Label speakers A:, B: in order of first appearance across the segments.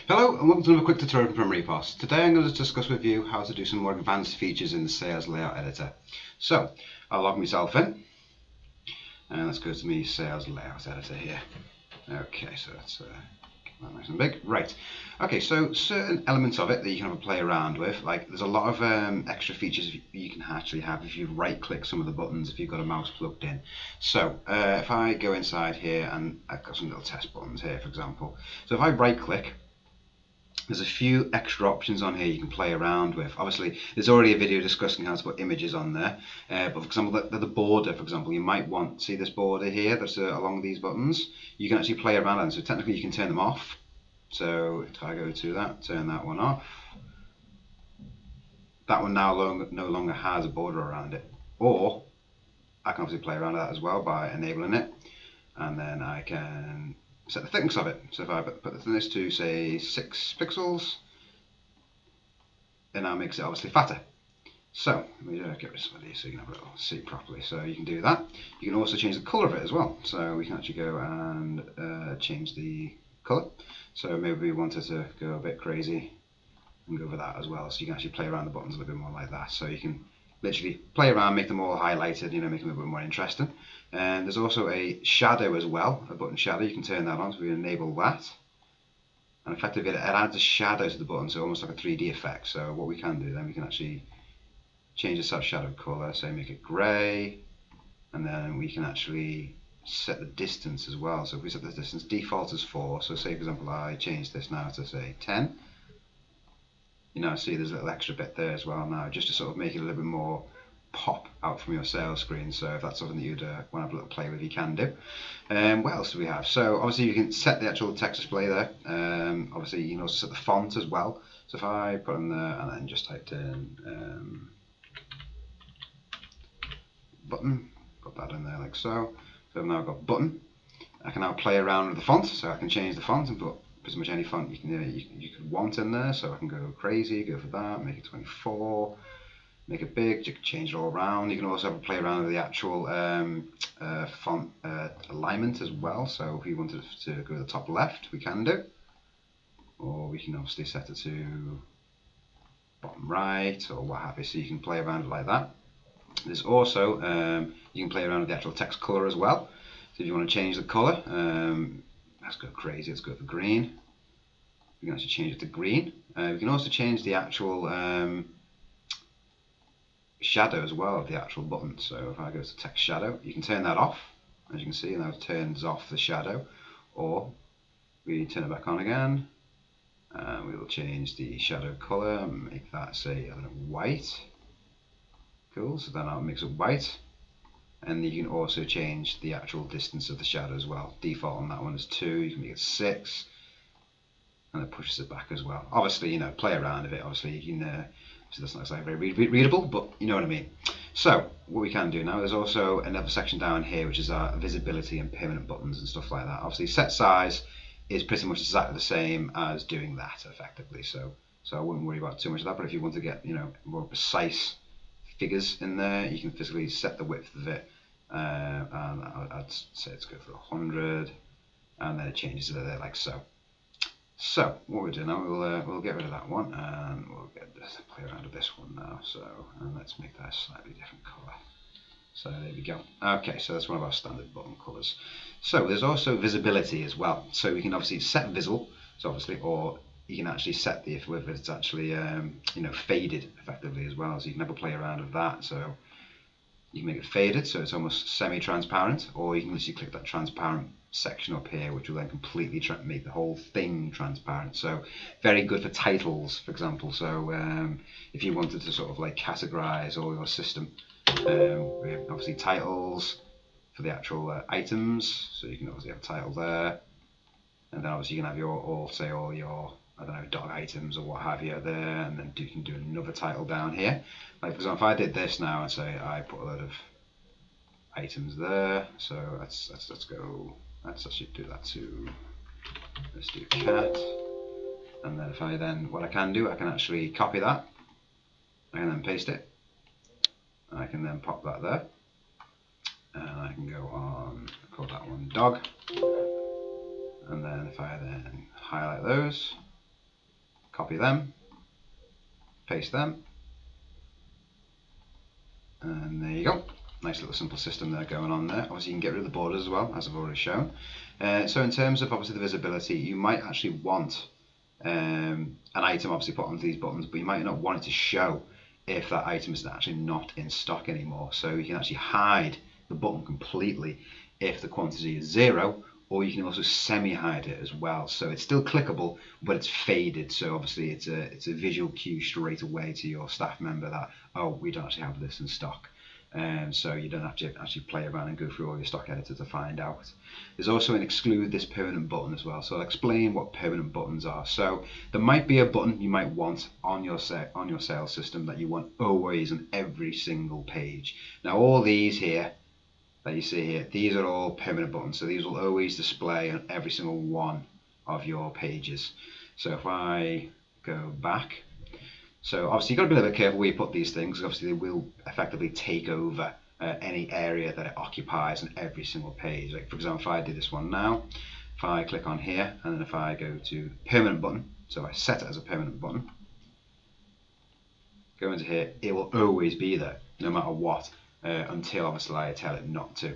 A: Hello and welcome to another quick tutorial from Premier EPOS. Today I'm going to discuss with you how to do some more advanced features in the Sales Layout Editor. So I'll log myself in and let's go to my Sales Layout Editor here. Okay, so that's nice and big. Right. Okay, so certain elements of it that you can have a play around with, like there's a lot of extra features you can actually have if you right click some of the buttons if you've got a mouse plugged in. So if I go inside here and I've got some little test buttons here, for example. So if I right click, there's a few extra options on here you can play around with. Obviously, there's already a video discussing how to put images on there. But for example, the border, for example, you might want, see this border here that's along these buttons? You can actually play around with them. So technically you can turn them off. So if I go to that, turn that one off. That one now no longer has a border around it. Or I can obviously play around with that as well by enabling it. And then I can set the thickness of it. So if I put the thickness to say 6 pixels, it now makes it obviously fatter. So let me get rid of some of these so you can have a little see properly. So you can do that. You can also change the colour of it as well. So we can actually go and change the colour. So maybe we wanted to go a bit crazy and go over that as well. So you can actually play around the buttons a little bit more like that. So you can literally play around, make them all highlighted, make them a bit more interesting. And there's also a shadow as well, a button shadow. You can turn that on, so we enable that. And effectively it adds a shadow to the button, so almost like a 3D effect. So what we can do then, we can actually change the shadow color, say make it grey, and then we can actually set the distance as well. So if we set the distance, default is 4, so say for example I change this now to say 10. You now see there's a little extra bit there as well now, just to sort of make it a little bit more pop out from your sales screen. So if that's something that you'd want to have a little play with, you can do. What else do we have? So obviously you can set the actual text display there. Obviously you can also set the font as well. So if I put in there and then just typed in button, put that in there like so. So I've now got button. I can now play around with the font, so I can change the font and put pretty much any font you could want in there. So I can go crazy, go for that, make it 24, make it big. You can change it all around. You can also have a play around with the actual font alignment as well. So if we wanted to go to the top left, we can do, or we can obviously set it to bottom right or what have you. So you can play around it like that. There's also you can play around with the actual text color as well. So if you want to change the color, let's go crazy, let's go for green. We can actually change it to green. We can also change the actual shadow as well of the actual button. So if I go to text shadow, you can turn that off, as you can see, and that turns off the shadow. Or we turn it back on again, and we will change the shadow color and make that, say, I don't know, white. Cool, so then that makes it white. And you can also change the actual distance of the shadow as well. Default on that one is 2, you can make it 6, and it pushes it back as well. Obviously, play around with it. Obviously, you can, so that's not like very readable, but you know what I mean. So what we can do now, there's also another section down here, which is our visibility and permanent buttons and stuff like that. Obviously, set size is pretty much exactly the same as doing that effectively. So I wouldn't worry about too much of that. But if you want to get, more precise figures in there, you can physically set the width of it. And I'd say let's go for 100, and then it changes it there like so. So what we'll do now, we'll get rid of that one, and we'll play around with this one now. So, and let's make that a slightly different color. So there we go. Okay, so that's one of our standard button colors. So there's also visibility as well. So we can obviously set visible, so obviously, or you can actually set whether it's actually faded effectively as well. So you can have a play around with that. So you can make it faded, so it's almost semi-transparent, or you can literally click that transparent section up here, which will then completely make the whole thing transparent. So very good for titles, for example. So if you wanted to sort of like categorize all your system, we have obviously titles for the actual items. So you can obviously have a title there, and then obviously you can have all your, I don't know, dog items or what have you there, and then you can do another title down here. Like for example, if I did this now and say I put a load of items there, so let's actually do that to, let's do cat, and then what I can do, I can actually copy that, I can then paste it, I can then pop that there, and I can go on, call that one dog, and then if I then highlight those, copy them, paste them, and there you go. Nice little simple system there going on there. Obviously you can get rid of the borders as well, as I've already shown. So in terms of obviously the visibility, you might actually want an item obviously put onto these buttons, but you might not want it to show if that item is actually not in stock anymore. So you can actually hide the button completely if the quantity is 0, or you can also semi-hide it as well. So it's still clickable, but it's faded. So obviously it's a visual cue straight away to your staff member that, oh, we don't actually have this in stock. So you don't have to actually play around and go through all your stock editor to find out. There's also an exclude this permanent button as well. So I'll explain what permanent buttons are. So there might be a button you might want on your sales system that you want always on every single page. Now all these here that you see here, these are all permanent buttons. So these will always display on every single one of your pages. So if I go back, so obviously you've got to be a little bit careful where you put these things. Obviously they will effectively take over any area that it occupies on every single page. Like for example, if I do this one now, if I click on here and then if I go to permanent button, so I set it as a permanent button, go into here, it will always be there no matter what until obviously I tell it not to.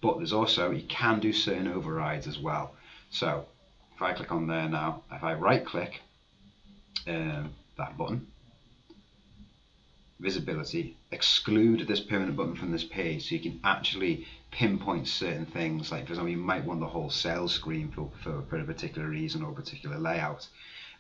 A: But there's also, you can do certain overrides as well. So if I click on there now, if I right click that button, visibility, exclude this permanent button from this page, so you can actually pinpoint certain things. Like for example, you might want the whole sales screen for a particular reason or a particular layout,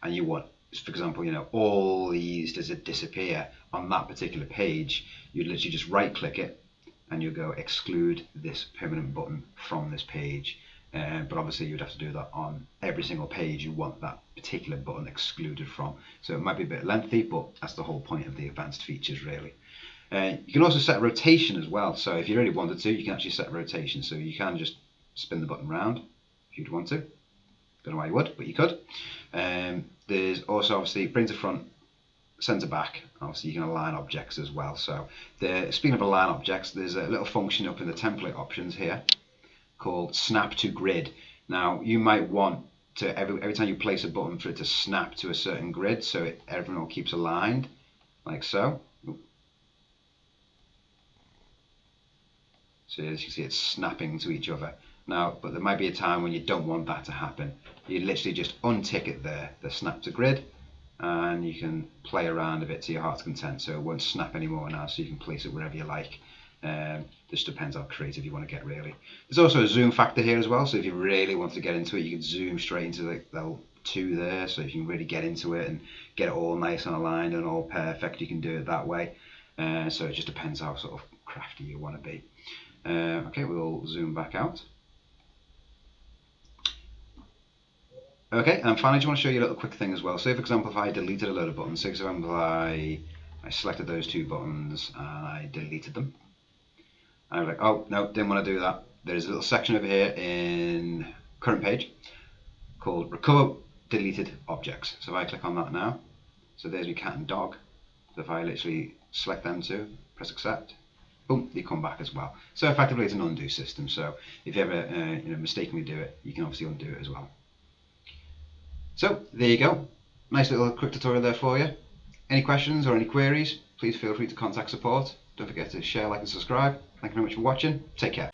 A: and you want, for example, you know, all these to disappear on that particular page. You literally just right click it and you go exclude this permanent button from this page. But obviously you'd have to do that on every single page you want that particular button excluded from. So it might be a bit lengthy, but that's the whole point of the advanced features really. You can also set rotation as well. So if you really wanted to, you can actually set rotation. So you can just spin the button round if you'd want to. Don't know why you would, but you could. There's also obviously bring to front, center back. Obviously you can align objects as well. So speaking of align objects, there's a little function up in the template options here called snap to grid. Now you might want to every time you place a button for it to snap to a certain grid, so everyone all keeps aligned like so. So as you can see, it's snapping to each other. Now, but there might be a time when you don't want that to happen. You literally just untick it there, the snap to grid, and you can play around a bit to your heart's content. So it won't snap anymore now, so you can place it wherever you like. This depends how creative you want to get really. There's also a zoom factor here as well, so if you really want to get into it, you can zoom straight into the level 2 there, so if you can really get into it and get it all nice and aligned and all perfect, you can do it that way. So it just depends how sort of crafty you want to be. Okay, we'll zoom back out. Okay, and finally I just want to show you a little quick thing as well. So for example, if I deleted a load of buttons, say for example I selected those 2 buttons and I deleted them. I was like, oh no, didn't want to do that. There's a little section over here in current page called recover deleted objects. So if I click on that now, so there's my cat and dog. So if I literally select them 2, press accept, boom, they come back as well. So effectively it's an undo system. So if you ever mistakenly do it, you can obviously undo it as well. So there you go. Nice little quick tutorial there for you. Any questions or any queries, please feel free to contact support. Don't forget to share, like and subscribe. Thank you very much for watching. Take care.